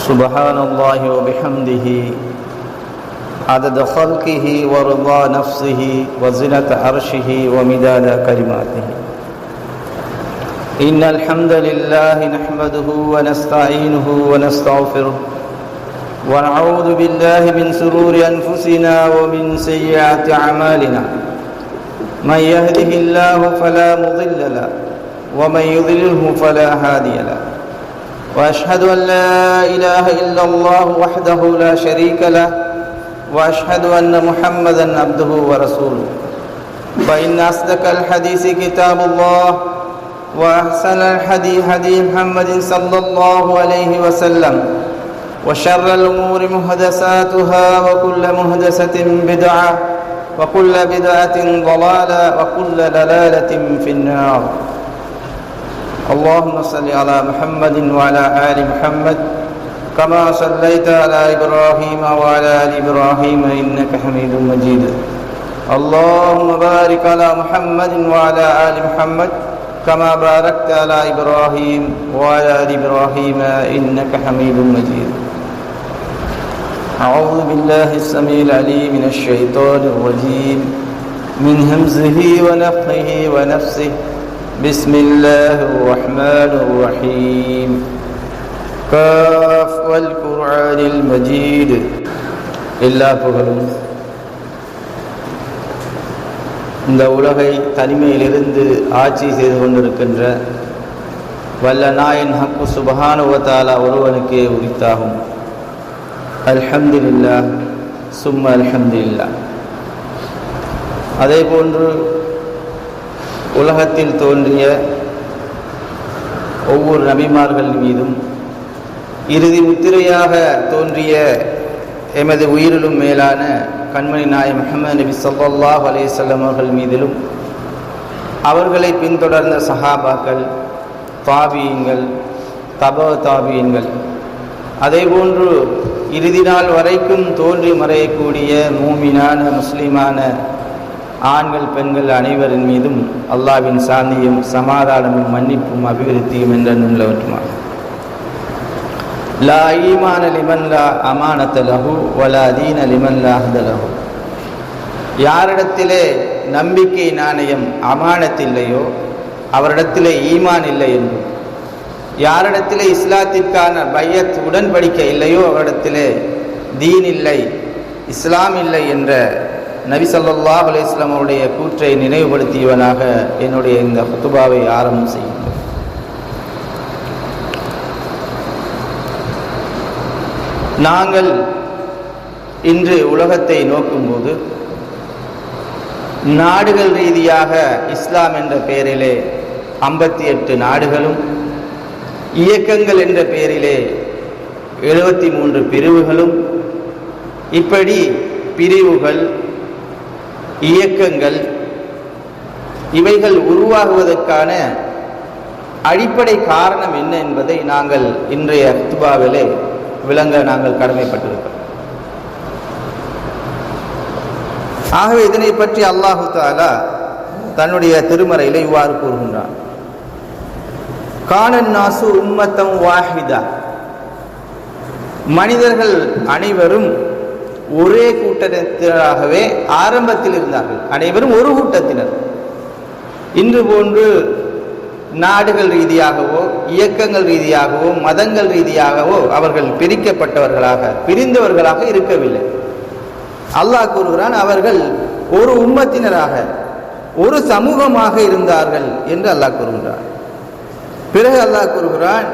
سبحان الله وبحمده عدد خلقه ورضا نفسه وزنة عرشه ومداد كلماته. إن الحمد لله نحمده ونستعينه ونستغفره ونعوذ بالله من شرور أنفسنا ومن سيئات أعمالنا. من يهده الله فلا مضل له ومن يضلله فلا هادي له. وأشهد أن لا إله إلا الله وحده لا شريك له وأشهد أن محمدا عبده ورسوله. فإن أصدق الحديث كتاب الله وأحسن الحديث هدي محمد صلى الله عليه وسلم وشر الأمور محدثاتها وكل محدثة بدعة وكل بدعة ضلالة وكل ضلالة في النار. اللهم صل على محمد وعلى آل محمد كما صليت على إبراهيم وعلى آل إبراهيم إنك حميد مجيد. اللهم بارك على محمد وعلى آل محمد كما باركت على إبراهيم وعلى آل إبراهيم إنك حميد مجيد. أعوذ بالله السميع العليم من الشيطان الرجيم من همزه ونفخه ونفسه. بسم الله الرحمن الرحيم. كاف والقرآن المجيد. எல்லா புகழும் இந்த உலகை தனிமையிலிருந்து ஆட்சி செய்து கொண்டிருக்கின்ற வல்ல நாயன் ஹக்கு சுப்ஹானஹு வ தஆலா ஒருவனுக்கே உரித்தாகும். அல்ஹம்துலில்லாஹ் சும்ம அல்ஹம்துலில்லாஹ். அதே போன்று உலகத்தில் தோன்றிய ஒவ்வொரு நபிமார்கள் மீதும் இறுதி முத்திரையாக தோன்றிய எமது உயிரிலும் மேலான கண்மணி நாயகம் முஹம்மது நபி ஸல்லல்லாஹு அலைஹி வஸல்லம் அவர்கள் மீதிலும் அவர்களை பின்தொடர்ந்த சஹாபாக்கள், தாபீன்கள், தபா தாபீன்கள், அதேபோன்று இறுதி நாள் வரைக்கும் தோன்றி மறையக்கூடிய மூமினான முஸ்லிமான ஆண்கள் பெண்கள் அனைவரின் மீதும் அல்லாஹ்வின் சாந்தியும் சமாதானமும் மன்னிப்பும் அபிவிருத்தியும் என்ற உள்ளவற்றுமாக. லா ஈமான லிமன் லா அமானத லஹு வலா தீன லிமன் லா அஹ்த லஹு. யாரிடத்திலே நம்பிக்கை நாணயம் அமானத்தில்லையோ அவரிடத்திலே ஈமான் இல்லை என்றும், யாரிடத்திலே இஸ்லாத்திற்கான பையத் உடன்படிக்கை இல்லையோ அவரிடத்திலே தீன் இல்லை, இஸ்லாம் இல்லை என்ற நபி ஸல்லல்லாஹு அலைஹி வஸல்லம் அவருடைய கூற்றை நினைவுபடுத்தியவனாக என்னுடைய இந்த குத்துபாவை ஆரம்பம் செய்கின்றேன். நாங்கள் இன்று உலகத்தை நோக்கும்போது நாடுகள் ரீதியாக இஸ்லாம் என்ற பெயரிலே 58 நாடுகளும், இயக்கங்கள் என்ற பெயரிலே 73 பிரிவுகளும், இப்படி பிரிவுகள், இயக்கங்கள் இவைகள் உருவாகுவதற்கான அடிப்படை காரணம் என்ன என்பதை நாங்கள் இன்றைய குத்துபாவிலே விளங்க நாங்கள் கடமைப்பட்டிருக்கிறோம். ஆகவே இதனை பற்றி அல்லாஹு தஆலா தன்னுடைய திருமறையிலே இவ்வாறு கூறுகின்றான். கானன் நாசு உம்மத்தம் வாஹிதா. மனிதர்கள் அனைவரும் ஒரே கூட்டத்தினராகவே ஆரம்பத்தில் இருந்தார்கள். அனைவரும் ஒரு கூட்டத்தினர். இன்று போன்று நாடுகள் ரீதியாகவோ இயக்கங்கள் ரீதியாகவோ மதங்கள் ரீதியாகவோ அவர்கள் பிரிக்கப்பட்டவர்களாக பிரிந்தவர்களாக இருக்கவில்லை. அல்லாஹ் கூறுகிறான், அவர்கள் ஒரு உம்மத்தினராக ஒரு சமூகமாக இருந்தார்கள் என்று அல்லாஹ் கூறுகிறான். பிறகு அல்லாஹ் கூறுகிறான்,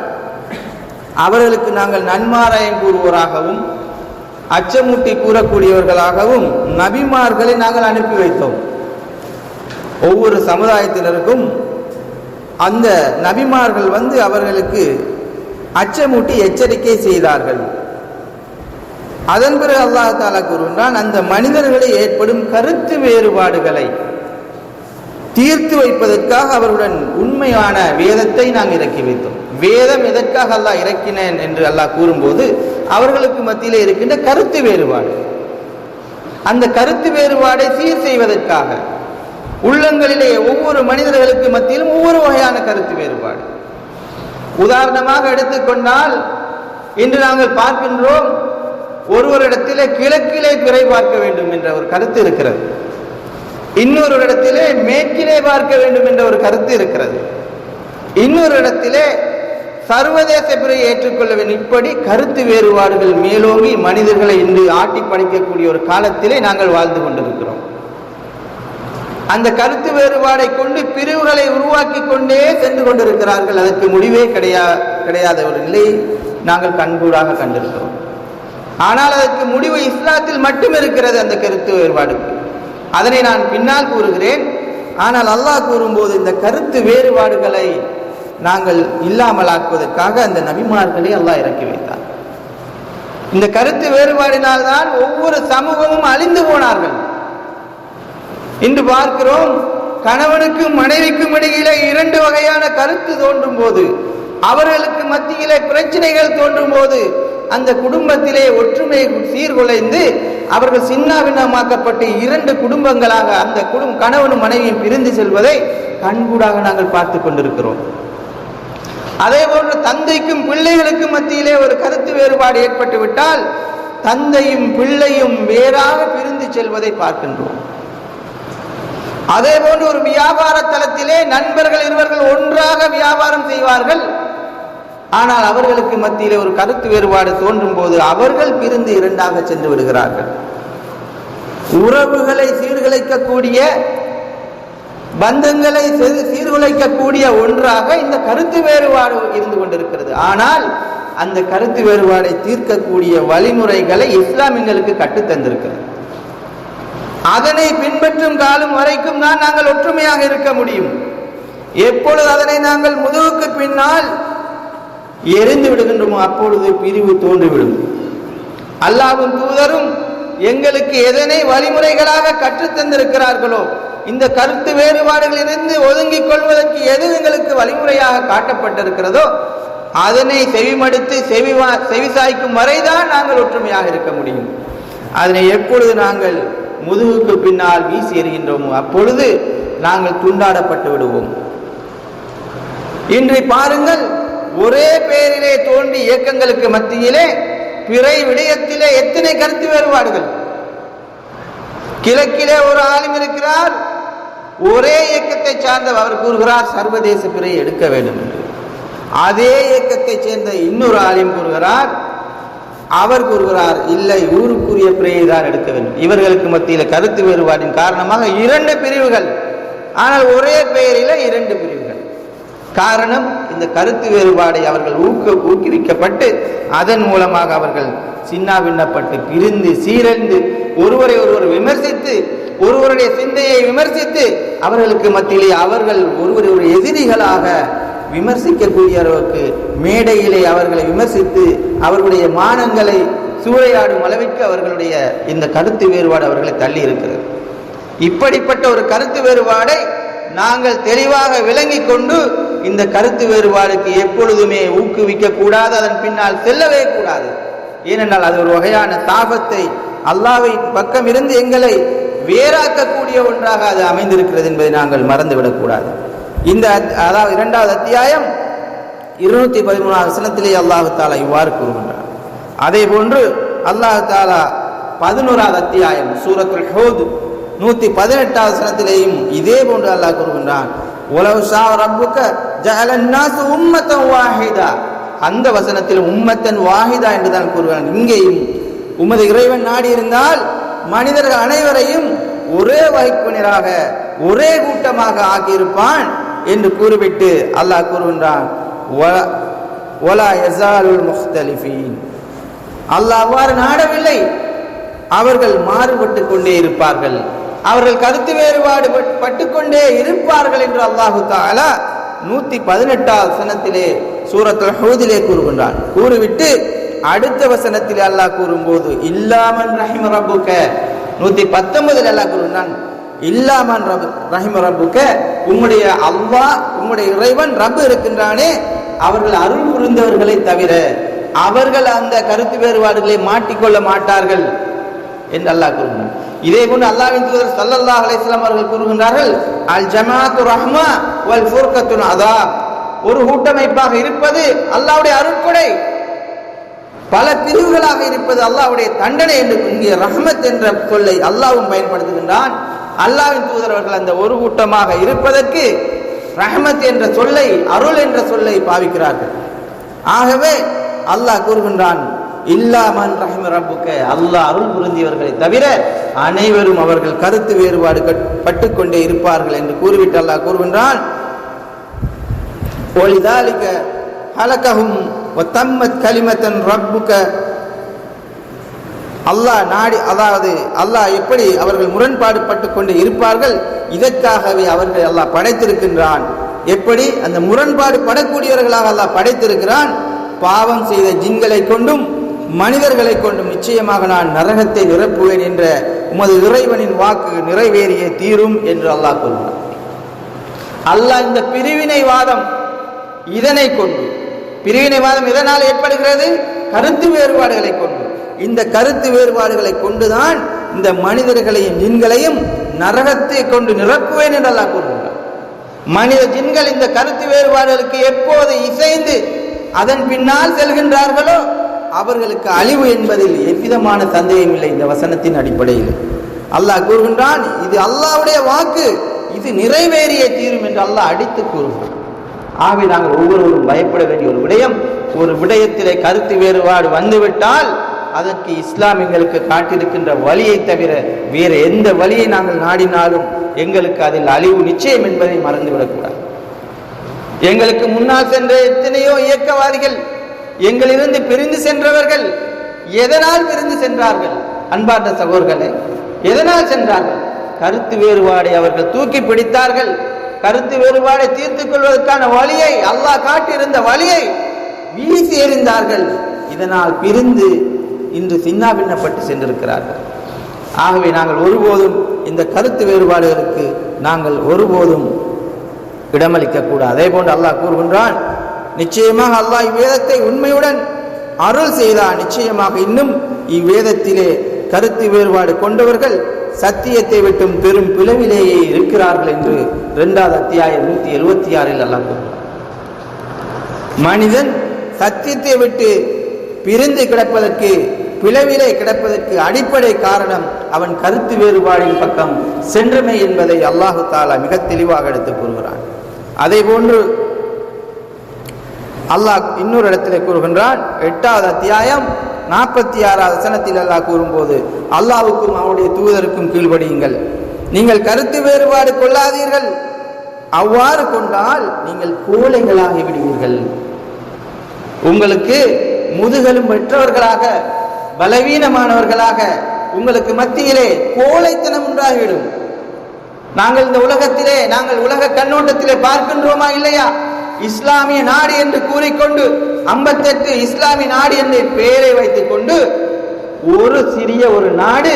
அவர்களுக்கு நாங்கள் நன்மாராயம் கூறுவோராகவும் அச்சமூட்டி கூறக்கூடியவர்களாகவும் நபிமார்களை நாங்கள் அனுப்பி வைத்தோம். ஒவ்வொரு சமுதாயத்தினருக்கும் அந்த நபிமார்கள் அவர்களுக்கு அச்சமூட்டி எச்சரிக்கை செய்தார்கள். அதன் பிறகு அல்லாஹ் தஆலா கூறுகின்றான், அந்த மனிதர்களை ஏற்படும் கருத்து வேறுபாடுகளை தீர்த்து வைப்பதற்காக அவருடன் உண்மையான வேதத்தை நாங்கள் இறக்கி வைத்தோம். வேதம் எதற்காக அல்லாஹ் இறக்கினேன் என்று அல்லாஹ் கூறும்போது அவர்களுக்கு மத்தியிலே இருக்கின்ற கருத்து வேறுபாடு, அந்த கருத்து வேறுபாடை சீர் செய்வதற்காக உள்ளங்களிலே ஒவ்வொரு மனிதர்களுக்கு மத்தியிலும் ஒவ்வொரு வகையான கருத்து வேறுபாடு. உதாரணமாக எடுத்துக்கொண்டால் இன்று நாங்கள் பார்க்கின்றோம், ஒருவரிடத்திலே கிழக்கிலே பிறை பார்க்க வேண்டும் என்ற ஒரு கருத்து இருக்கிறது, இன்னொரு இடத்திலே மேற்கிலே பார்க்க வேண்டும் என்ற ஒரு கருத்து இருக்கிறது, இன்னொரு இடத்திலே சர்வதேச பிறையை ஏற்றுக்கொள்ள வேண்டும். இப்படி கருத்து வேறுபாடுகள் மேலோங்கி மனிதர்களை இன்று ஆட்டி படைக்கக்கூடிய ஒரு காலத்திலே நாங்கள் வாழ்ந்து கொண்டிருக்கிறோம். அந்த கருத்து வேறுபாடை கொண்டு பிரிவுகளை உருவாக்கி கொண்டே சென்று கொண்டிருக்கிறார்கள். அதற்கு முடிவே கிடையாத ஒரு நிலையை நாங்கள் கண்கூடாக கண்டிருக்கிறோம். ஆனால் அதற்கு முடிவு இஸ்லாத்தில் மட்டும் இருக்கிறது. அந்த கருத்து வேறுபாடுக்கு அதனை நான் பின்னால் கூறுகிறேன். ஆனால் அல்லாஹ் கூறும்போது இந்த கருத்து வேறுபாடுகளை நாங்கள் இல்லாமலாக்குவதற்காக அந்த நபிமார்களை அல்லாஹ் இறக்கி வைத்தார். இந்த கருத்து வேறுபாடினால்தான் ஒவ்வொரு சமூகமும் அழிந்து போனார்கள். இன்று பார்க்கிறோம், கணவனுக்கும் மனைவிக்கும் இடையிலே இரண்டு வகையான கருத்து தோன்றும் போது, அவர்களுக்கு மத்தியிலே பிரச்சனைகள் தோன்றும் போது, அந்த குடும்பத்திலே ஒற்றுமை சீர்குலைந்து அவர்கள் சின்னாபின்னமாக்கப்பட்டு இரண்டு குடும்பங்களாக அந்த கணவனும் மனைவியும் பிரிந்து செல்வதை கண்கூடாக நாங்கள் பார்த்து கொண்டிருக்கிறோம். அதே போன்று தந்தைக்கும் பிள்ளைகளுக்கும் மத்தியிலே ஒரு கருத்து வேறுபாடு ஏற்பட்டு விட்டால் தந்தையும் பிள்ளையும் வேறாக பிரிந்து செல்வதை பார்க்கின்றோம். அதே போன்று ஒரு வியாபார தளத்திலே நண்பர்கள் இருவர்கள் ஒன்றாக வியாபாரம் செய்வார்கள். ஆனால் அவர்களுக்கு மத்தியிலே ஒரு கருத்து வேறுபாடு தோன்றும் போது அவர்கள் பிரிந்து இரண்டாக சென்று விடுகிறார்கள். உறவுகளை சீர்குலைக்கக்கூடிய, பந்தங்களை சீர்குலைக்கக்கூடிய ஒன்றாக இந்த கருத்து வேறுபாடு இருந்து கொண்டிருக்கிறது. ஆனால் அந்த கருத்து வேறுபாடை தீர்க்கக்கூடிய வழிமுறைகளை இஸ்லாம் எங்களுக்கு கற்றுத்தந்திருக்கிறது. அதனை பின்பற்றும் காலம் வரைக்கும் தான் நாங்கள் ஒற்றுமையாக இருக்க முடியும். எப்பொழுது அதனை நாங்கள் முதுகுக்கு பின்னால் எரிந்து விடுகின்றோமோ அப்பொழுது பிரிவு தோன்றிவிடும். அல்லாஹ்வும் தூதரும் எங்களுக்கு எதனை வழிமுறைகளாக கற்றுத்தந்திருக்கிறார்களோ, இந்த கருத்து வேறுபாடுகளிலிருந்து ஒதுங்கிக் கொள்வதற்கு எது எங்களுக்கு வழிமுறையாக காட்டப்பட்டிருக்கிறதோ அதனை செவிமடுத்து செவிசாய்க்கும் வரைதான் நாங்கள் ஒற்றுமையாக இருக்க முடியும். அதனை எப்பொழுது நாங்கள் முதுகுக்கு பின்னால் வீசி எறிகின்றோமோ அப்பொழுது நாங்கள் துண்டாடப்பட்டு விடுவோம். இன்று பாருங்கள், ஒரே பெயரிலே தோன்றி இயக்கங்களுக்கு மத்தியிலே பிறை விடயத்திலே எத்தனை கருத்து வேறுபாடுகள். கிழக்கிலே ஒரு ஆளும் இருக்கிறார், ஒரே இயக்கத்தை சார்ந்தவர், அவர் கூறுகிறார் சர்வதேச பிறை எடுக்க வேண்டும் என்று. அதே இயக்கத்தை சேர்ந்த இன்னொரு ஆளும் கூறுகிறார், அவர் கூறுகிறார் இல்லை, ஊருக்குரிய பிறையை தான் எடுக்க வேண்டும். இவர்களுக்கு மத்தியில் கருத்து வேறுபாட்டின் காரணமாக இரண்டு பிரிவுகள், ஆனால் ஒரே பெயரில இரண்டு பிரிவுகள். காரணம், இந்த கருத்து வேறுபாடை அவர்கள் ஊக்குவிக்கப்பட்டு அதன் மூலமாக அவர்கள் சின்னாபின்னப்பட்டு பிரிந்து சீரழிந்து ஒருவரை ஒருவர் விமர்சித்து ஒருவருடைய சிந்தையை விமர்சித்து அவர்களுக்கு மத்தியிலே அவர்கள் ஒருவரை ஒரு எதிரிகளாக விமர்சிக்கக்கூடிய அளவுக்கு மேடையிலே அவர்களை விமர்சித்து அவர்களுடைய மானங்களை சூறையாடும் அளவிற்கு அவர்களுடைய இந்த கருத்து வேறுபாடு அவர்களை தள்ளி இருக்கிறது. இப்படிப்பட்ட ஒரு கருத்து வேறுபாடை நாங்கள் தெளிவாக விளங்கி கொண்டு இந்த கருத்து வேறுபாடுக்கு எப்பொழுதுமே ஊக்குவிக்க கூடாது, அதன் பின்னால் செல்லவே கூடாது. ஏனென்றால் அது ஒரு வகையான தாபத்தை அல்லாஹ்வின் பக்கம் இருந்து எங்களை வேறாக்கக்கூடிய ஒன்றாக அது அமைந்திருக்கிறது என்பதை நாங்கள் மறந்துவிடக்கூடாது. இந்த அதாவது 2வது அத்தியாயம் 213வது வசனத்திலே அல்லாஹ் தஆலா இவ்வாறு கூறுகின்றார். அதே போன்று அல்லாஹ் தஆலா 11வது அத்தியாயம் சூரத்துல் ஹூத் 118வது வசனத்திலேயும் இதே போன்று அல்லாஹ் கூறுகின்றான், வலவ் ஷா ரப்புக ஜஅலன் நாஸ் உம்மத்தன் வாஹிதா. அந்த வசனத்தில் உம்மத்தன் வாஹிதா என்று தான் கூறுகிறான். இங்கேயும் உமது இறைவன் நாடி இருந்தால் மனிதர்கள் அனைவரையும் ஒரே வகைப்பினராக ஒரே கூட்டமாக ஆக்கியிருப்பான் என்று கூறிவிட்டு அல்லாஹ் கூறுகின்றான், வலா யஸாலுல் முக்தலிஃபீன். அல்லாஹ் அவ்வாறு நாடவில்லை, அவர்கள் மாறுபட்டு கொண்டே இருப்பார்கள், அவர்கள் கருத்து வேறுபாடு பட்டுக்கொண்டே இருப்பார்கள் என்று அல்லாஹு தஆலா 118வது வசனத்திலே சூரத்துல் ஹூதிலே கூறுகின்றான். கூறிவிட்டு அடுத்த வசனத்திலே அல்லாஹ் கூறும்போது இல்லாமன் ரஹிம ரப்புக 119 அல்லாஹ் கூறுகின்றான், இல்லாமன் ரஹிம ரப்புக, உம்முடைய அல்லாஹ் உம்முடைய இறைவன் ரப்பு இருக்கின்றானே அவர்கள் அருள் புரிந்தவர்களை தவிர அவர்கள் அந்த கருத்து வேறுபாடுகளை மாட்டிக்கொள்ள மாட்டார்கள் என்று அல்லாஹ் கூறுகிறான். இதே போன்று அல்லாஹ்வின் தூதர் ஸல்லல்லாஹு அலைஹி வஸல்லம் அவர்கள் கூறுகின்றார்கள், அல் ஜமாஅத்து ரஹ்மா வல் ஃபுர்கத்து அதாப். ஒரு கூட்டமைப்பாக இருப்பது அல்லாஹ்வுடைய அருட்கொடை. பல பிரிவுகளாக இருப்பது அல்லாஹ்வுடைய தண்டனை என்று இங்கே ரஹ்மத் என்ற சொல்லை அல்லாஹ்வும் பயன்படுத்துகின்றான். அல்லாஹ்வின் தூதரவர்கள் அந்த ஒரு கூட்டமாக இருப்பதற்கு ரஹ்மத் என்ற சொல்லை, அருள் என்ற சொல்லை பாவிக்கிறார்கள். ஆகவே அல்லாஹ் கூறுகின்றான், இல்லா மன் ரஹிம ரப்புக, அல்லாஹ் அருள் புரிந்தியவர்களை தவிர அனைவரும் அவர்கள் கருத்து வேறுபாடு பட்டுக்கொண்டே இருப்பார்கள் என்று கூறிவிட்டு அல்லாஹ் கூறுகின்றான், ஒலிதாலிக ஹலகஹும் வதம்மத் கலிமத்தன் ரப்புக. அல்லாஹ் நாடி, அதாவது அல்லாஹ் எப்படி அவர்கள் முரண்பாடு பட்டு கொண்டு இருப்பார்கள், இதற்காகவே அவர்கள் அல்லாஹ் படைத்திருக்கின்றான். எப்படி அந்த முரண்பாடு படக்கூடியவர்களாக அல்லாஹ் படைத்திருக்கிறான். பாவம் செய்த ஜின்களை கொண்டும் மனிதர்களை கொண்டும் நிச்சயமாக நான் நரகத்தை நிரப்புவேன் என்ற உமது இறைவனின் வாக்கு நிறைவேறிய தீரும் என்று அல்லாஹ் கூறுகிறான். அல்லாஹ் இந்த பிரிவினைவாதம் இதனை கொண்டு, பிரிவினைவாதம் இதனால் ஏற்படுகிறது, கருத்து வேறுபாடுகளை கொண்டு, இந்த கருத்து வேறுபாடுகளை கொண்டுதான் இந்த மனிதர்களையும் ஜின்களையும் நரகத்தை கொண்டு நிரப்புவேன் என்று அல்லாஹ் கூறுகிறார். மனித ஜின்கள் இந்த கருத்து வேறுபாடுகளுக்கு எப்போது இசைந்து அதன் பின்னால் செல்கின்றார்களோ அவர்களுக்கு அழிவு என்பதில் எவ்விதமான சந்தேகம் இல்லை. இந்த வசனத்தின் அடிப்படையில் அல்லாஹ் கூறுகின்றான், இது அல்லாஹ்வுடைய வாக்கு, இது நிறைவேறிய தீரும் என்று அல்லாஹ் அடித்து கூறுகிறான். ஆகவே நாங்கள் ஒவ்வொருவரும் பயப்பட வேண்டிய ஒரு விடயம், ஒரு விடயத்திலே கருத்து வேறுபாடு வந்துவிட்டால் அதற்கு இஸ்லாம் எங்களுக்கு காட்டியிருக்கின்ற வழியை தவிர வேறு எந்த வழியை நாங்கள் நாடினாலும் எங்களுக்கு அதில் அழிவு நிச்சயம் என்பதை மறந்துவிடக்கூடாது. எங்களுக்கு முன்னால் சென்ற எத்தனையோ இயக்கவாதிகள், எங்களிலிருந்து பிரிந்து சென்றவர்கள் எதனால் பிரிந்து சென்றார்கள்? அன்பார்ந்த சகோதரர்களே, எதனால் சென்றார்கள்? கருத்து வேறுபாடை அவர்கள் தூக்கி பிடித்தார்கள். கருத்து வேறுபாடை தீர்த்துக் கொள்வதற்கான வழியை, அல்லாஹ் காட்டியிருந்த வழியை வீசி எறிந்தார்கள். இதனால் பிரிந்து இன்று சின்னாபின்னப்பட்டு சென்றிருக்கிறார்கள். ஆகவே நாங்கள் ஒருபோதும் இந்த கருத்து வேறுபாடுகளுக்கு நாங்கள் ஒருபோதும் இடமளிக்க கூடாது. அதே போன்று அல்லாஹ் கூறுகின்றான், நிச்சயமாக அல்லாஹ் இவ்வேதத்தை உண்மையுடன் அருள் செய்தார். நிச்சயமாக இன்னும் இவ்வேதத்திலே கருத்து வேறுபாடு கொண்டவர்கள் சத்தியத்தை விட்டும் பெரும் பிளவிலேயே இருக்கிறார்கள் என்று 2வது அத்தியாயம் 176 அல்லாஹ் கூறுகிறார். மனிதன் சத்தியத்தை விட்டு பிரிந்து கிடப்பதற்கு, பிளவிலே கிடப்பதற்கு அடிப்படை காரணம் அவன் கருத்து வேறுபாடின் பக்கம் சென்றமை என்பதை அல்லாஹு தாலா மிக தெளிவாக எடுத்து கூறுகிறான். அதே போன்று அல்லாஹ் இன்னொரு இடத்திலே கூறுகின்றான், 8வது அத்தியாயம் 46வது வசனத்தில் அல்லாஹ் கூறும்போது, அல்லாஹ்வுக்கும் அவனுடைய தூதருக்கும் கீழ்ப்படியுங்கள், நீங்கள் கருத்து வேறுபாடு கொள்ளாதீர்கள், அவ்வாறு கொண்டால் நீங்கள் கோழைகளாகி விடுவீர்கள். உங்களுக்கு முதுகலும் பெற்றவர்களாக, பலவீனமானவர்களாக உங்களுக்கு மத்தியிலே கோழைத்தனம் உண்டாகிவிடும். நாங்கள் இந்த உலகத்திலே, நாங்கள் உலக கண்ணோட்டத்திலே பார்க்கின்றோமா இல்லையா? இஸ்லாமிய நாடு என்று கூறிக்கொண்டு 58 இஸ்லாமிய நாடு என்று பெயரை வைத்துக் கொண்டு ஒரு சிறிய ஒரு நாடு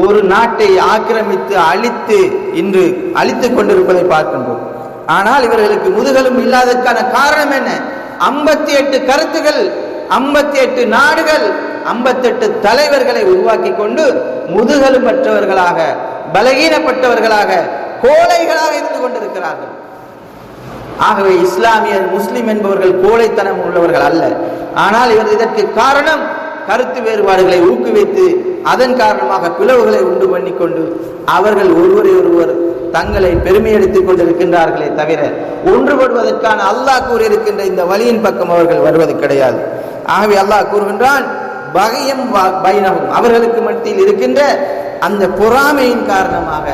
ஒரு நாட்டை ஆக்கிரமித்து அழித்து இன்று அழித்துக் கொண்டிருப்பதை பார்க்கின்றோம். ஆனால் இவர்களுக்கு முதுகலும் இல்லாததற்கான காரணம் என்ன? 58 கருத்துகள், 58 நாடுகள், 58 தலைவர்களை உருவாக்கி கொண்டு முதுகலும் மற்றவர்களாக, பலகீனப்பட்டவர்களாக, கோழைகளாக இருந்து கொண்டிருக்கிறார்கள். ஆகவே இஸ்லாமியர், முஸ்லிம் என்பவர்கள் கோழைத்தனம் உள்ளவர்கள் அல்ல. ஆனால் இவர் இதற்கு காரணம் கருத்து வேறுபாடுகளை ஊக்குவித்து அதன் காரணமாக பிளவுகளை உண்டு பண்ணிக்கொண்டு அவர்கள் ஒருவரை ஒருவர் தங்களை பெருமை எடுத்துக் கொண்டிருக்கின்றார்களே தவிர ஒன்றுபடுவதற்கான அல்லாஹ் கூறியிருக்கின்ற இந்த வழியின் பக்கம் அவர்கள் வருவது கிடையாது. ஆகவே அல்லாஹ் கூறுகின்றான், பகையம் பைனஹும், அவர்களுக்கு மத்தியில் இருக்கின்ற அந்த பொறாமையின் காரணமாக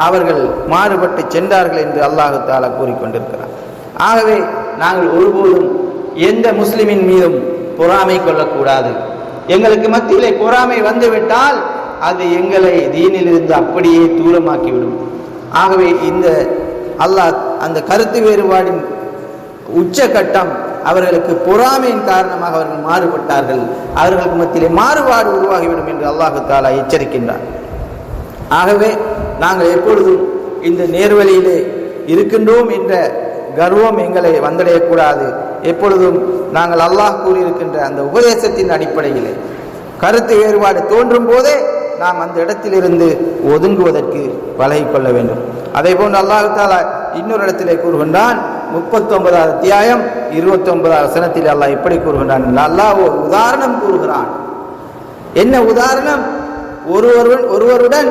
அவர்கள் மாறுபட்டு சென்றார்கள் என்று அல்லாஹு தஆலா கூறிக்கொண்டிருக்கிறார். ஆகவே நாங்கள் ஒருபோதும் எந்த முஸ்லிமின் மீதும் பொறாமை கொள்ளக்கூடாது. எங்களுக்கு மத்தியிலே பொறாமை வந்துவிட்டால் அது எங்களை தீனிலிருந்து அப்படியே தூரமாக்கிவிடும். ஆகவே இந்த அல்லாஹ் அந்த கருத்து வேறுபாடின் உச்சகட்டம் அவர்களுக்கு பொறாமையின் காரணமாக அவர்கள் மாறுபட்டார்கள். அவர்களுக்கு மத்தியிலே மாறுபாடு உருவாகிவிடும் என்று அல்லாஹு தஆலா எச்சரிக்கின்றார். ஆகவே நாங்கள் எப்பொழுதும் இந்த நேர்வழியிலே இருக்கின்றோம் என்ற கர்வம் எங்களை வந்தடையக்கூடாது. எப்பொழுதும் நாங்கள் அல்லாஹ் கூறியிருக்கின்ற அந்த உபதேசத்தின் அடிப்படையிலே கருத்து வேறுபாடு தோன்றும் போதே நாம் அந்த இடத்திலிருந்து ஒதுங்குவதற்கு பழகிக்கொள்ள வேண்டும். அதே போன்று அல்லாஹ் தஆலா இன்னொரு இடத்திலே கூறுகின்றான், 39வது அத்தியாயம் 29வது வசனத்தில் அல்லாஹ் எப்படி கூறுகின்றான்? அல்லாஹ் ஒரு உதாரணம் கூறுகிறான். என்ன உதாரணம்? ஒருவருடன்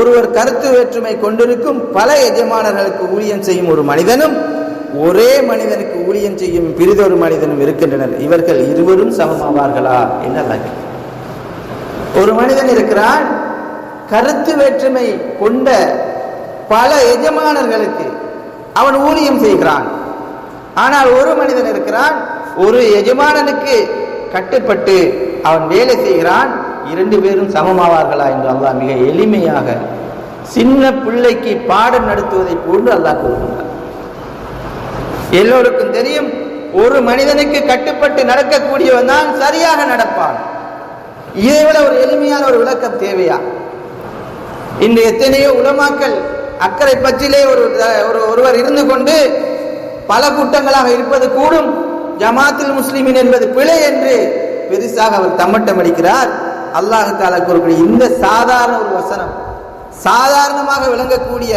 ஒருவர் கருத்து வேற்றுமை கொண்டிருக்கும் பல எஜமானர்களுக்கு ஊழியம் செய்யும் ஒரு மனிதனும் ஒரே மனிதனுக்கு ஊழியம் செய்யும் பிறிதொரு மனிதனும் இருக்கின்றனர். இவர்கள் இருவரும் சமமாவார்களா என்று அல்லாஹ். ஒரு மனிதன் இருக்கிறான், கருத்து வேற்றுமை கொண்ட பல எஜமானர்களுக்கு அவன் ஊழியம் செய்கிறான். ஆனால் ஒரு மனிதன் இருக்கிறான், ஒரு எஜமானனுக்கு கட்டுப்பட்டு அவன் வேலை செய்கிறான். இரண்டு பேரும் சமமாவார்களா என்று அல்லாஹ் மிக எளிமையாக சின்ன பிள்ளைக்கு பாடம் நடத்துவதை போன்று அல்லாஹ் கூறுகிறார். எல்லோருக்கும் தெரியும், ஒரு மனிதனுக்கு கட்டுப்பட்டு நடக்கக்கூடியவன் தான் சரியாக நடப்பான். இதை விட ஒரு எளிமையான ஒரு விளக்கம் தேவையா? இன்று எத்தனையோ உலமாக்கள் அக்கறை பற்றிலே ஒருவர் இருந்து கொண்டு பல கூட்டங்களாக இருப்பது கூடும், ஜமாத்துல் முஸ்லிமின் என்பது பிழை என்று பெருசாக அவர் தம்மட்டம் அடிக்கிறார். அல்லாஹ் தஆலா கூறக்கூடிய இந்த சாதாரண ஒரு வசனம், சாதாரணமாக விளங்கக்கூடிய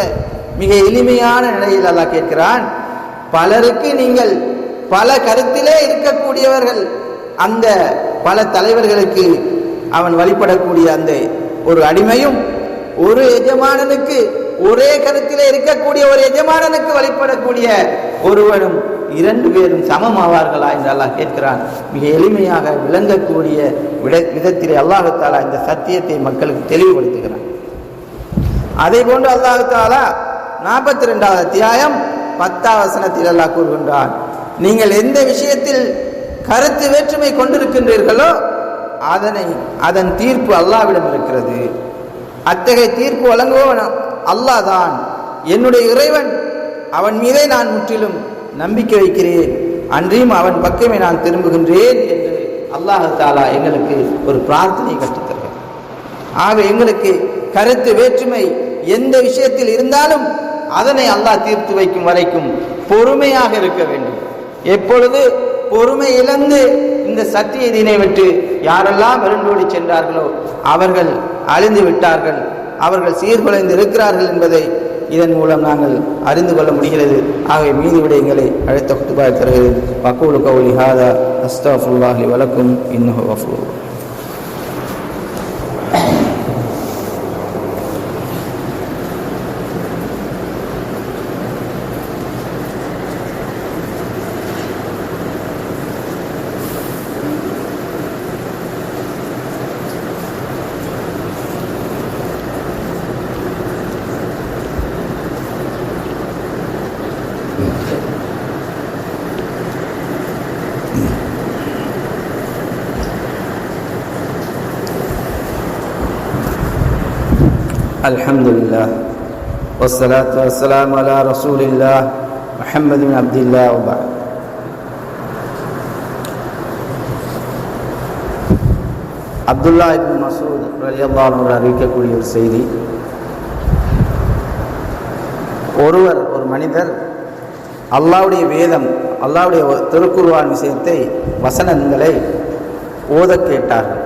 மிக எளிமையான நிலையில் அல்லாஹ் கேட்கிறான், பலருக்கு நீங்கள் பல கருத்திலே இருக்கக்கூடியவர்கள், அந்த பல தலைவர்களுக்கு அவன் வழிபடக்கூடிய அந்த ஒரு அடிமையும், ஒரு எஜமானனுக்கு ஒரே கருத்திலே இருக்கக்கூடிய ஒரு எஜமானனுக்கு வழிபடக்கூடிய ஒருவனும், இரண்டு பேரும் சமமாவார்களா என்று அல்லாஹ் கேட்கிறான். மிக எளிமையாக விளங்கக்கூடிய விதத்திலே அல்லாஹ் தஆலா இந்த சத்தியத்தை மக்களுக்கு தெளிவுபடுத்துகிறான். அதே போன்று அல்லாஹ் தஆலா 42வது அத்தியாயம் 10வது வசனத்தில் அல்லாஹ் கூறுகின்றான், நீங்கள் எந்த விஷயத்தில் கருத்து வேற்றுமை கொண்டிருக்கின்றீர்களோ அதன் தீர்ப்பு அல்லாஹ்விடம் இருக்கிறது. அத்தகைய தீர்ப்பு வழங்குபவன் அல்லாஹ் தான். என்னுடைய இறைவன், அவன் மீதே நான் முற்றிலும் நம்பிக்கை வைக்கிறேன், அன்றியும் அவன் பக்கமே நான் திரும்புகின்றேன் என்று அல்லாஹ் தஆலா எங்களுக்கு ஒரு பிரார்த்தனை கற்றுத்தருகிறார். ஆக எங்களுக்கு கருத்து வேற்றுமை எந்த விஷயத்தில் இருந்தாலும் அதனை அல்லாஹ் தீர்த்து வைக்கும் வரைக்கும் பொறுமையாக இருக்க வேண்டும். எப்பொழுது பொறுமை இழந்து இந்த சத்திய தீனை விட்டு யாரெல்லாம் விரண்டோடி சென்றார்களோ அவர்கள் அழிந்து விட்டார்கள், அவர்கள் சீர்குலைந்து இருக்கிறார்கள் என்பதை இதன் மூலம் நாங்கள் அறிந்து கொள்ள முடிகிறது. ஆகவே மீதி விடயங்களை அழைத்த குத்துபா தருகிறேன். வக்கூலு கௌலி ஹாதா அஸ்தக்ஃபிருல்லாஹி லி வலக்கும் இன்னஹு கஃபூர். அல்ஹம்துலில்லாஹ் வஸ்ஸலாத்து வஸ்ஸலாமு அலா ரசூலில்லாஹ் முஹம்மது பின் அப்துல்லாஹ் வபஅத். அப்துல்லா இப்னு மஸ்ஊத் ரலியல்லாஹு அன்ஹு அறிவிக்கக்கூடிய ஒரு செய்தி, ஒரு மனிதர் அல்லாஹ்வுடைய வேதம், அல்லாஹ்வுடைய திருக்குர்ஆன் விஷயத்தை, வசனங்களை ஓத கேட்டார்கள்.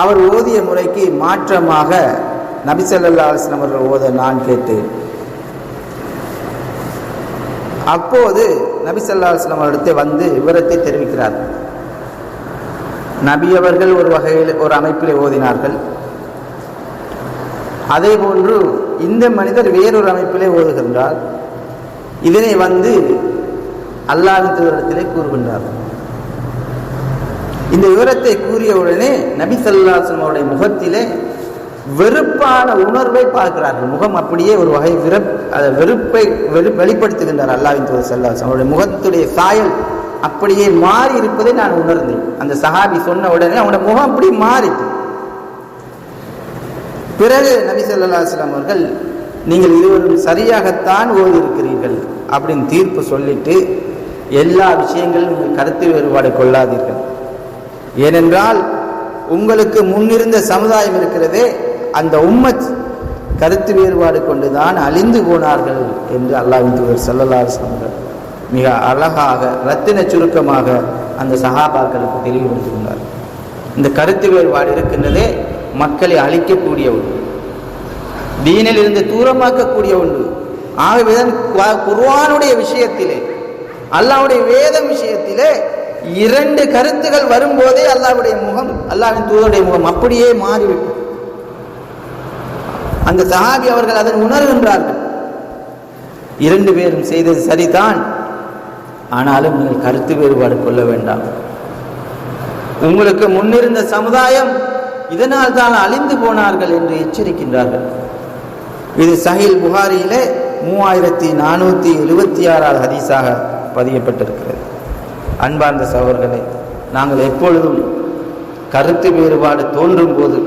அவர் ஓதிய முறைக்கு மாற்றமாக நபி ஸல்லல்லாஹு அலைஹி வஸல்லம் அவர்கள் ஓத நான் கேட்டேன். அப்போது நபி ஸல்லல்லாஹு அலைஹி வஸல்லம் அவர்களிடத்தில் வந்து விவரத்தை தெரிவிக்கிறார். நபி அவர்கள் ஒரு வகையில் ஒரு அமைப்பில் ஓதினார்கள், அதே போன்று இந்த மனிதர் வேறொரு அமைப்பிலே ஓதுகின்றார். இதனை வந்து அல்லாஹ்வின் தூதரிடத்திலே கூறுகின்றார். இந்த விவரத்தை கூறிய உடனே நபி ஸல்லல்லாஹு அலைஹி வஸல்லம் அவருடைய முகத்திலே வெறுப்பான உணர்வை பார்க்கிறார்கள். முகம் அப்படியே ஒரு வகை வெறுப்பை வெளிப்படுத்துகின்றார் அல்லாஹ்வின் தூதர் ஸல்லல்லாஹு அலைஹி வஸல்லம். அவருடைய முகத்துடைய சாயல் அப்படியே மாறி இருப்பதை நான் உணர்ந்தேன். அந்த சஹாபி சொன்ன உடனே அவனுடைய முகம் அப்படி மாறிட்டு, பிறகு நபி ஸல்லல்லாஹு அலைஹி வஸல்லம் அவர்கள், நீங்கள் இருவரும் சரியாகத்தான் ஓதி இருக்கிறீர்கள் அப்படின்னு தீர்ப்பு சொல்லிட்டு, எல்லா விஷயங்களும் உங்கள் கருத்து வேறுபாடு கொள்ளாதீர்கள், ஏனென்றால் உங்களுக்கு முன்னிருந்த சமுதாயம் இருக்கிறதே, அந்த உம்மத் கருத்து வேறுபாடு கொண்டுதான் அழிந்து போனார்கள் என்று அல்லாஹ்வின் தூதர் ஸல்லல்லாஹு அலைஹி வஸல்லம் மிக அழகாக ரத்தின சுருக்கமாக அந்த சஹாபாக்களுக்கு தெளிவுபடுத்துகின்றார். இந்த கருத்து வேறுபாடு இருக்கின்றதே மக்களை அழிக்கக்கூடிய ஒன்று, தீனில் இருந்து தூரமாக்கக்கூடிய ஒன்று. ஆகவே குர்ஆனுடைய விஷயத்திலே, அல்லாஹ்வுடைய வேதம் விஷயத்திலே இரண்டு கருத்துகள் வரும்போதே அல்லாஹ்வுடைய முகம், அல்லாஹ்வின் தூதருடைய முகம் அப்படியே மாறிவிட்டது. அந்த சஹாபி அவர்கள் அதை உணர்கின்றார்கள். இரண்டு பேரும் செய்தது சரிதான், ஆனாலும் நீங்கள் கருத்து வேறுபாடு கொள்ள வேண்டாம். உங்களுக்கு முன்னிருந்த சமுதாயம் இதனால் தான் அழிந்து போனார்கள் என்று எச்சரிக்கின்றார்கள். இது சஹீல் புகாரியிலே 3476 ஹதீஸாக பதியப்பட்டிருக்கிறது. அன்பார்ந்த சகோதரர்களே, நாங்கள் எப்பொழுதும் கருத்து வேறுபாடு தோன்றும் போது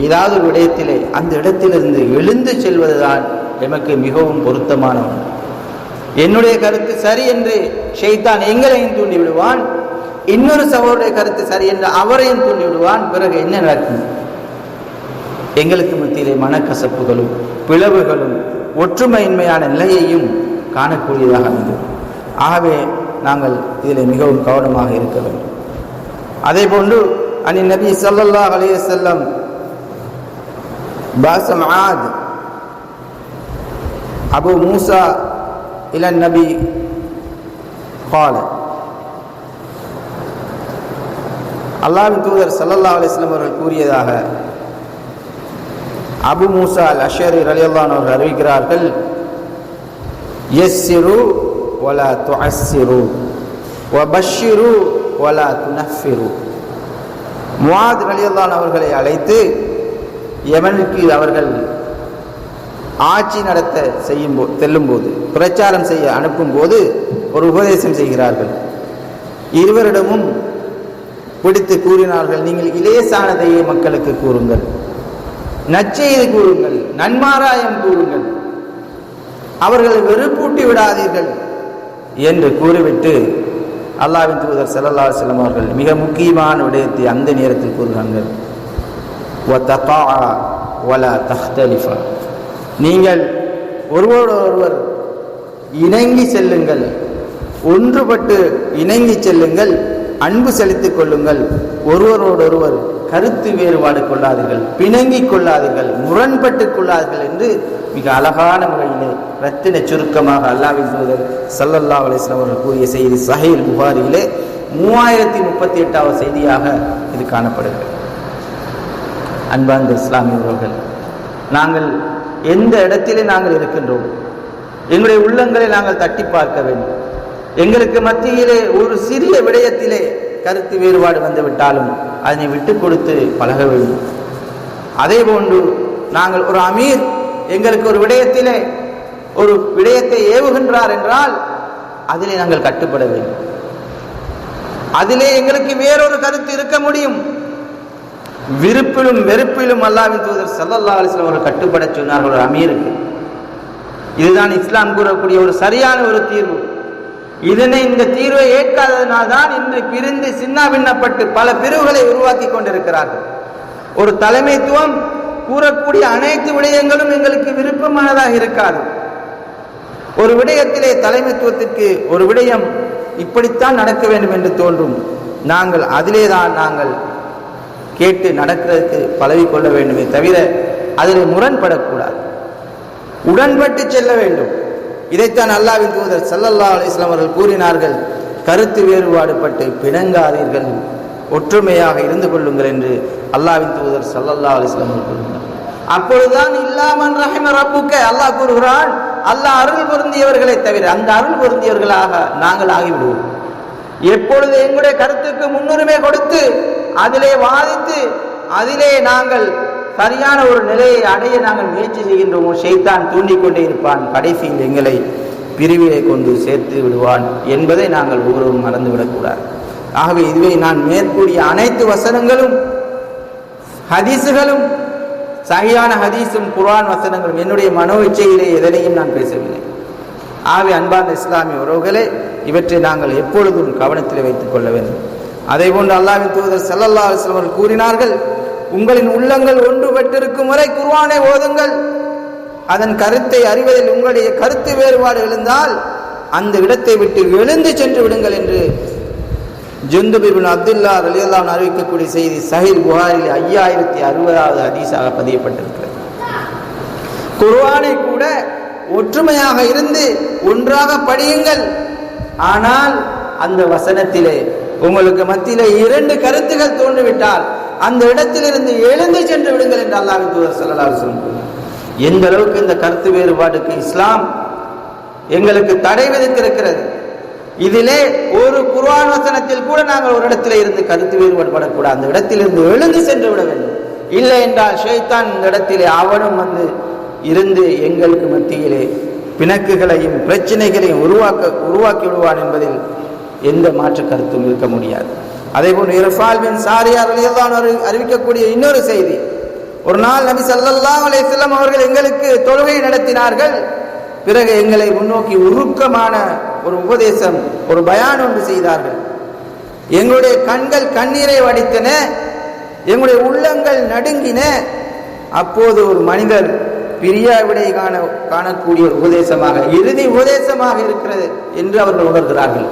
ஏதாவது விடயத்திலே அந்த இடத்திலிருந்து எழுந்து செல்வதுதான் எமக்கு மிகவும் பொருத்தமான ஒன்று. என்னுடைய கருத்து சரி என்று ஷைத்தான் எங்களையும் தூண்டி விடுவான், இன்னொரு சகோதரருடைய கருத்து சரி என்று அவரையும் தூண்டி விடுவான். பிறகு என்ன நடக்கும்? எங்களுக்கு மத்தியிலே மனக்கசப்புகளும் பிளவுகளும் ஒற்றுமையின்மையான நிலையையும் காணக்கூடியதாக இருந்தது. ஆகவே நாங்கள் இதில் மிகவும் கவனமாக இருக்க வேண்டும். அதே போன்று அனி நபி ஸல்லல்லாஹு அலைஹி வஸல்லம் பாஸமாத் அபு மூசா இலன் நபி قال அல்லாஹ்வின் தூதர் ஸல்லல்லாஹு அலைஹி வஸல்லம் அவர்கள் கூறியதாக அபு மூசா அல் அஷ்அரி ரலியல்லாஹு அன்ஹு அவர்கள் அறிவிக்கிறார்கள், யஸ்ஸிரு வலா துஅஸ்ஸிரு வபஷ்ஷிரு வலா துனஃபிரு. முஆத் ரலியல்லாஹு அன்ஹு அவர்களை அழைத்து யமனுக்கு அவர்கள் ஆட்சி நடத்த செல்லும்போது, பிரச்சாரம் செய்ய அனுப்பும்போது ஒரு உபதேசம் செய்கிறார்கள். இருவரிடமும் பிடித்து கூறினார்கள், நீங்கள் இலேசானதையே மக்களுக்கு கூறுங்கள், நற்செய்தி கூறுங்கள், நன்மாராயம் கூறுங்கள், அவர்களை வெறுப்பூட்டி விடாதீர்கள் என்று கூறிவிட்டு அல்லாஹ்வின் தூதர் ஸல்லல்லாஹு அலைஹி வஸல்லம் அவர்கள் மிக முக்கியமான விடயத்தை அந்த நேரத்தில் கூறுகிறார்கள். வதகா வலா தஹ்தலிஃபா, நீங்கள் ஒருவரோடொருவர் இணங்கி செல்லுங்கள், ஒன்றுபட்டு இணங்கி செல்லுங்கள், அன்பு செலுத்திக் கொள்ளுங்கள், ஒருவரோடொருவர் கருத்து வேறுபாடு கொள்ளாதீர்கள், பிணங்கிக் கொள்ளாதீர்கள், முரண்பட்டு கொள்ளாதீர்கள் என்று மிக அழகான முறையிலே ரத்தின சுருக்கமாக அல்லாஹ்வின் தூதர் ஸல்லல்லாஹு அலைஹி வஸல்லம் அவர்கள் கூறிய செய்தி சஹீல் புகாரியிலே 3038வது செய்தியாக இது காணப்படுகிறது. அன்பார்ந்த இஸ்லாமியர்கள், நாங்கள் எந்த இடத்திலே நாங்கள் இருக்கின்றோம், எங்களுடைய உள்ளங்களை நாங்கள் தட்டி பார்க்க வேண்டும். எங்களுக்கு மத்தியிலே ஒரு சிறிய விடயத்திலே கருத்து வேறுபாடு வந்துவிட்டாலும் அதனை விட்டு கொடுத்து பழக வேண்டும். அதே போன்று நாங்கள் ஒரு அமீர் எங்களுக்கு ஒரு விடயத்திலே ஒரு விடயத்தை ஏவுகின்றார் என்றால் அதிலே நாங்கள் கட்டுப்பட வேண்டும். அதிலே எங்களுக்கு வேறொரு கருத்து இருக்க முடியும். விருப்பிலும் வெறுப்பிலும் அல்லாஹ்வின் தூதர் ஸல்லல்லாஹு அலைஹி வஸல்லம் அவர்கள் கட்டுப்பட சொன்னார்கள் ஒரு அமீருக்கு. இதுதான் இஸ்லாம் கூறக்கூடிய ஒரு சரியான ஒரு தீர்வு. இந்த தீர்வை ஏற்காததனால்தான் இன்று பிரிந்து சின்ன பின்னப்பட்டு பல பிரிவுகளை உருவாக்கி கொண்டிருக்கிறார்கள். ஒரு தலைமைத்துவம் கூறக்கூடிய அனைத்து விடயங்களும் எங்களுக்கு விருப்பமானதாக இருக்காது. ஒரு விடயத்திலே தலைமைத்துவத்திற்கு ஒரு விடயம் இப்படித்தான் நடக்க வேண்டும் என்று தோன்றும். நாங்கள் அதிலே தான் நாங்கள் கேட்டு நடக்கிறதுக்கு பழகிக்கொள்ள வேண்டுமே தவிர அதில் முரண்படக்கூடாது, உடன்பட்டு செல்ல வேண்டும். இதைத்தான் அல்லாஹ்வின் தூதர் ஸல்லல்லாஹு அலைஹி வஸல்லம் அவர்கள் கூறினார்கள், கருத்து வேறுபாடுபட்டு பிணங்காதீர்கள், ஒற்றுமையாக இருந்து கொள்ளுங்கள் என்று அல்லாஹ்வின் தூதர் ஸல்லல்லாஹு அலைஹி வஸல்லம் அவர்கள் கூறினார். அப்பொழுதுதான் இல்லாமன் ரஹிம ரப்புக்க, அல்லாஹ் கூறுகிறான், அல்லாஹ் அருள் பொருந்தியவர்களை தவிர அந்த அருள் பொருந்தியவர்களாக நாங்கள் ஆகிவிடுவோம். எப்பொழுது எங்களுடைய கருத்துக்கு முன்னுரிமை கொடுத்து அதிலே வாதித்து அதிலே நாங்கள் சரியான ஒரு நிலையை அடைய நாங்கள் முயற்சி செய்கின்றோமோ ஷைத்தான் தூண்டிக்கொண்டே இருப்பான், கடைசியில் எங்களை பிரிவிலே கொண்டு சேர்த்து விடுவான் என்பதை நாங்கள் ஒவ்வொருவரும் மறந்துவிடக்கூடாது. ஆகவே இதுவே நான் மேற்கூறிய அனைத்து வசனங்களும் ஹதீஸுகளும் சரியான ஹதீஸும் குர்ஆன் வசனங்களும் என்னுடைய மனோ இச்சையிலே எதனையும் நான் பேசவில்லை. ஆகவே அன்பார்ந்த இஸ்லாமிய உறவுகளே, இவற்றை நாங்கள் எப்பொழுதும் கவனத்தில் வைத்துக் கொள்ள வேண்டும். அதே போன்று அல்லாஹ்வின் தூதர் ஸல்லல்லாஹு அலைஹி வஸல்லம் அவர்கள் கூறினார்கள், உங்களின் உள்ளங்கள் ஒன்றுபட்டிருக்கும் வரை குர்ஆனை ஓதுங்கள், அதன் கருத்தை அறிவதில் உங்களுடைய கருத்து வேறுபாடு எழுந்தால் அந்த இடத்தை விட்டு எழுந்து சென்று விடுங்கள் என்று ஜுந்துப் இப்னு அப்துல்லா ரலியல்லாஹு அன்ஹு அறிவிக்கக்கூடிய செய்தி சஹீஹ் புகாரில் 5060வது ஹதீஸாக பதியப்பட்டிருக்கிறது. குர்ஆனை கூட ஒற்றுமையாக இருந்து ஒன்றாக படியுங்கள். ஆனால் அந்த வசனத்திலே உங்களுக்கு மத்தியிலே 2 கருத்துகள் தோன்றிவிட்டால் அந்த இடத்திலிருந்து எழுந்து சென்று விடுங்கள் என்று அல்லாஹ்வின் தூதர் ஸல்லல்லாஹு அலைஹி வஸல்லம். எந்த அளவுக்கு இந்த கருத்து வேறுபாடுக்கு இஸ்லாம் எங்களுக்கு தடை விதித்திருக்கிறது. இதிலே ஒரு குர்ஆன் வசனத்தில் கூட நாங்கள் ஒரு இடத்திலே இருந்து கருத்து வேறுபாடுபடக்கூடாது. அந்த இடத்திலிருந்து எழுந்து சென்று விட வேண்டும். இல்லை என்றால் ஷைத்தான் இந்த இடத்திலே அவனும் வந்து இருந்து எங்களுக்கு மத்தியிலே பிணக்குகளையும் பிரச்சனைகளையும் உருவாக்கி விடுவான் என்பதில் எந்த மாற்று கருத்தும் இருக்க முடியாது. அதே போன்று இர்ஃபால் பின் சாரியார் ரலியல்லாஹு அன்ஹு அறிவிக்கக்கூடிய இன்னொரு செய்தி, ஒரு நாள் நபி ஸல்லல்லாஹு அலைஹி வஸல்லம் அவர்கள் எங்களுக்கு தொழுகை நடத்தினார்கள். பிறகு எங்களை முன்னோக்கி உருக்கமான ஒரு உபதேசம், ஒரு பயான் ஒன்று செய்தார்கள். எங்களுடைய கண்கள் கண்ணீரை வடித்தன, எங்களுடைய உள்ளங்கள் நடுங்கின. அப்போது ஒரு மனிதர் பிரியாவிடை காணக்கூடிய ஒரு உபதேசமாக, இறுதி உபதேசமாக இருக்கிறது என்று அவர்கள் உணர்கிறார்கள்.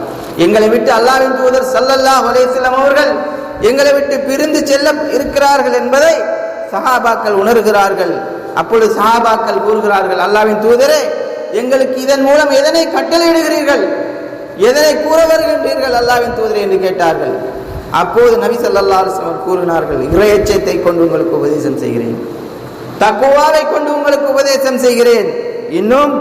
எங்களை விட்டு அல்லாஹ்வின் தூதர் ஸல்லல்லாஹு அலைஹி வஸல்லம் அவர்கள் எங்களை விட்டு பிரிந்து செல்ல இருக்கிறார்கள் என்பதை சஹாபாக்கள் உணர்கிறார்கள். அப்பொழுது சஹாபாக்கள் கூறுகிறார்கள், அல்லாஹ்வின் தூதரே, எங்களுக்கு இதன் மூலம் எதனை கட்டளையிடுகிறீர்கள், எதனை கூற வருகின்றீர்கள் அல்லாஹ்வின் தூதரே என்று கேட்டார்கள். அப்போது நபி ஸல்லல்லாஹு அலைஹி வஸல்லம் கூறினார்கள், இறையச்சத்தை கொண்டு உங்களுக்கு உபதேசம் செய்கிறேன், தக்வாவை கொண்டு உங்களுக்கு உபதேசம் செய்கிறேன், இன்னும்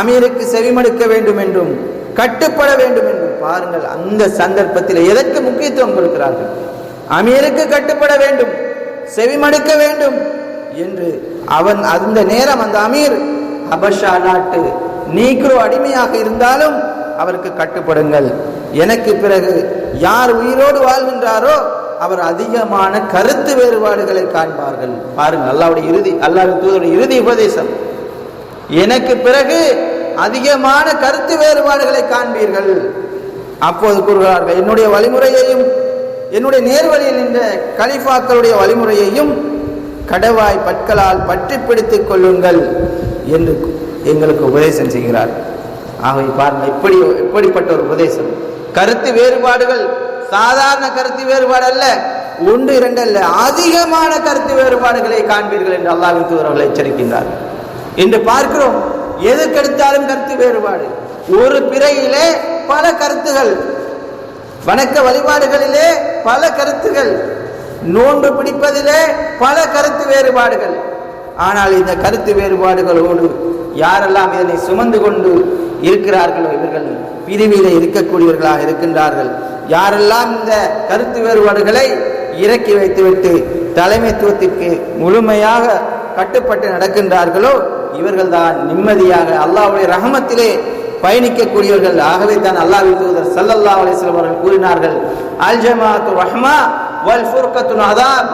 அமீருக்கு செவிமடுக்க வேண்டும் என்றும் கட்டுப்பட வேண்டும் என்றும். பாருங்கள், அந்த சந்தர்ப்பத்தில் எதற்கு முக்கியத்துவம் கொடுக்கிறார்கள்? அமீருக்கு கட்டுப்பட வேண்டும், செவிமடுக்க வேண்டும் என்று. அந்த நேரம் அந்த அமீர் ஹபஷா நாட்டு நீக்ரோ அடிமையாக இருந்தாலும் அவருக்கு கட்டுப்படுங்கள். எனக்கு பிறகு யார் உயிரோடு வாழ்கின்றாரோ அவர் அதிகமான கருத்து வேறுபாடுகளை காண்பார்கள். பாருங்கள், அல்லாஹ்வின் தூதருடைய இறுதி உபதேசம், எனக்கு பிறகு அதிகமான கருத்து வேறுபாடுகளை காண்பீர்கள். அப்போது கூறுகிறார்கள், என்னுடைய வழிமுறையையும் என்னுடைய நேர்வழியில் நின்ற கலீஃபாக்களுடைய வழிமுறையையும் கடவாய் பற்களால் பற்றி பிடித்துக் கொள்ளுங்கள் என்று எங்களுக்கு உபதேசம் செய்கிறார். ஆகவே பாருங்கள், எப்படிப்பட்ட ஒரு உபதேசம். கருத்து வேறுபாடுகள் சாதாரண கருத்து வேறுபாடு அல்ல, 1 2 அல்ல, அதிகமான கருத்து வேறுபாடுகளை காண்பீர்கள் என்று அல்லாஹ்வின் தூதர் அவர்கள் எச்சரிக்கின்றார். இன்று பார்க்கிறோம், எதுக்கெடுத்தாலும் கருத்து வேறுபாடு. ஒரு பிறையிலே பல கருத்துகள், வணக்க வழிபாடுகளிலே பல கருத்துகள், நோன்பு பிடிப்பதிலே பல கருத்து வேறுபாடுகள். ஆனால் இந்த கருத்து வேறுபாடுகளோடு யாரெல்லாம் இதனை சுமந்து கொண்டு இருக்கிறார்களோ இவர்கள் பிரிவிலே இருக்கக்கூடியவர்களாக இருக்கின்றார்கள். யாரெல்லாம் இந்த கருத்து வேறுபாடுகளை இறக்கி வைத்துவிட்டு தலைமைத்துவத்திற்கு முழுமையாக கட்டுப்பட்டு நடக்கின்றார்களோ இவர்கள் தான் நிம்மதியாக அல்லாஹ்வுடைய ரஹமத்திலே பயணிக்கக்கூடியவர்கள். ஆகவே தான் அல்லாஹ்வின் தூதர் ஸல்லல்லாஹு அலைஹி வஸல்லம் அவர்கள் கூறினார்கள், அல் ஜமாஅத்து ரஹ்மா வல் ஃபுர்கத்து அதாப்.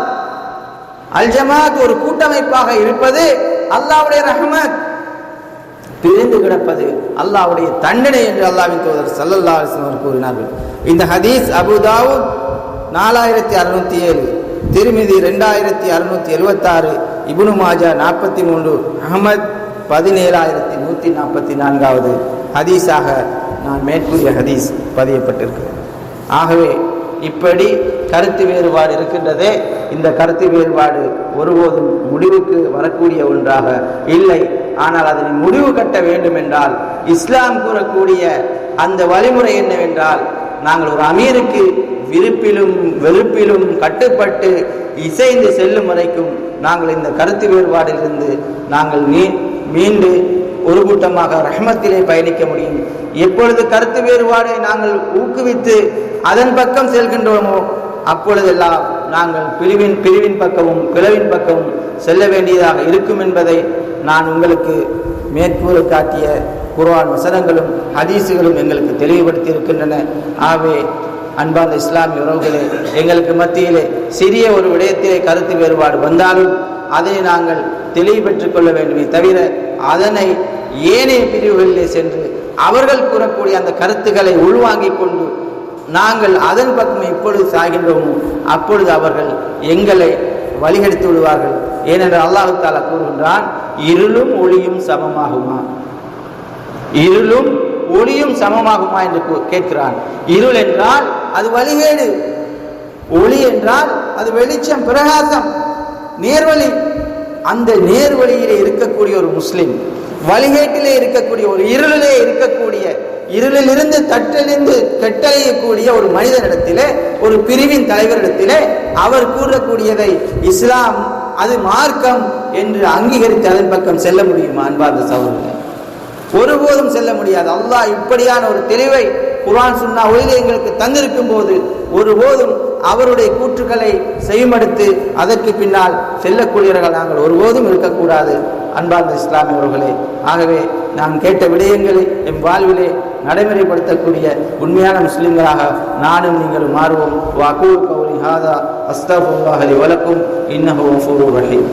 அல் ஜமாஅத் ஒரு கூட்டமைப்பாக இருப்பது அல்லாஹ்வுடைய ரஹ்மத், பிரிந்து கிடப்பது அல்லாஹ்வுடைய தண்டனை என்று அல்லாஹ்வின் தூதர் ஸல்லல்லாஹு அலைஹி வஸல்லம் கூறினார்கள். இந்த ஹதீஸ் அபூ தாவூத் 4607, திர்மிதி 2676, இப்னு மாஜா 43, அஹ்மத் 17144வது ஹதீஸாக நான் மேற்கூறிய ஹதீஸ் பதியப்பட்டிருக்கிறது. ஆகவே இப்படி கருத்து வேறுபாடு இருக்கின்றதே, இந்த கருத்து வேறுபாடு ஒருபோதும் முடிவுக்கு வரக்கூடிய ஒன்றாக இல்லை. ஆனால் அதனை முடிவு கட்ட வேண்டும் என்றால் இஸ்லாம் கூறக்கூடிய அந்த வழிமுறை என்னவென்றால், நாங்கள் ஒரு அமீருக்கு விருப்பிலும் வெறுப்பிலும் கட்டுப்பட்டு இசைந்து செல்லும் வரைக்கும் நாங்கள் இந்த கருத்து வேறுபாடிலிருந்து நாங்கள் மீண்டு ஒரு கூட்டமாக ரஹ்மத்திலே பயணிக்க முடியும். எப்பொழுது கருத்து வேறுபாடை நாங்கள் ஊக்குவித்து அதன் பக்கம் செல்கின்றோமோ அப்பொழுதெல்லாம் நாங்கள் பிரிவின் பக்கமும் பிளவின் பக்கமும் செல்ல வேண்டியதாக இருக்கும் என்பதை நான் உங்களுக்கு மேற்கூற காட்டிய குர்ஆன் வசனங்களும் ஹதீஸுகளும் எங்களுக்கு தெளிவுபடுத்தி இருக்கின்றன. ஆகவே அன்பார்ந்த இஸ்லாமிய உறவுகளே, எங்களுக்கு மத்தியிலே சிறிய ஒரு விடயத்திலே கருத்து வேறுபாடு வந்தாலும் அதை நாங்கள் தெளிவு பெற்றுக் கொள்ள வேண்டுமே தவிர அதனை ஏனைய பிரிவுகளிலே சென்று அவர்கள் கூறக்கூடிய அந்த கருத்துக்களை உள்வாங்கிக் கொண்டு நாங்கள் அதன் பக்கம் எப்பொழுது சாகின்றோமோ அப்பொழுது அவர்கள் எங்களை வழிகெடுத்து விடுவார்கள். ஏனென்றால் அல்லாஹ் தஆலா கூறுகின்றான், இருளும் ஒளியும் சமமாகுமா, இருளும் ஒளியும் சமமாகுமா என்று கேட்கிறான். இருள் என்றால் அது வழிகேடு, ஒளி என்றால் அது வெளிச்சம், பிரகாசம், நேர்வழி. அந்த நேர்வழியிலே இருக்கக்கூடிய ஒரு முஸ்லிம் வழிகேட்டிலே இருக்கக்கூடிய, ஒரு இருளிலே இருக்கக்கூடிய, இருளிலிருந்து தற்றெழுந்து கெட்டழியக்கூடிய ஒரு மனிதனிடத்திலே, ஒரு பிரிவின் தலைவரிடத்திலே அவர் கூறக்கூடியதை இஸ்லாம் அது மார்க்கம் என்று அங்கீகரித்து அதன் பக்கம் செல்ல முடியுமா? அன்பார்ந்த சகோதரர்களே, ஒருபோதும் செல்ல முடியாது. அல்லாஹ் இப்படியான ஒரு தெளிவை குர்ஆன் சுன்னா ஒளியிலே எங்களுக்கு தந்திருக்கும் போது ஒருபோதும் அவருடைய கூற்றுக்களை செய்யுமடுத்து அதற்கு பின்னால் செல்லக்கூடியவர்கள் நாங்கள் ஒருபோதும் இருக்கக்கூடாது. அன்பார்ந்த இஸ்லாமியவர்களே, ஆகவே நாம் கேட்ட விடயங்களை எம் வாழ்விலே நடைமுறைப்படுத்தக்கூடிய உண்மையான முஸ்லிம்களாக நானும் நீங்களும் மாறுவோம். வஅகூலு கௌலி ஹாதா அஸ்தக்ஃபிருல்லாஹி லி வ லக்கும் இன்னஹு கஃபூருர் ரஹீம்.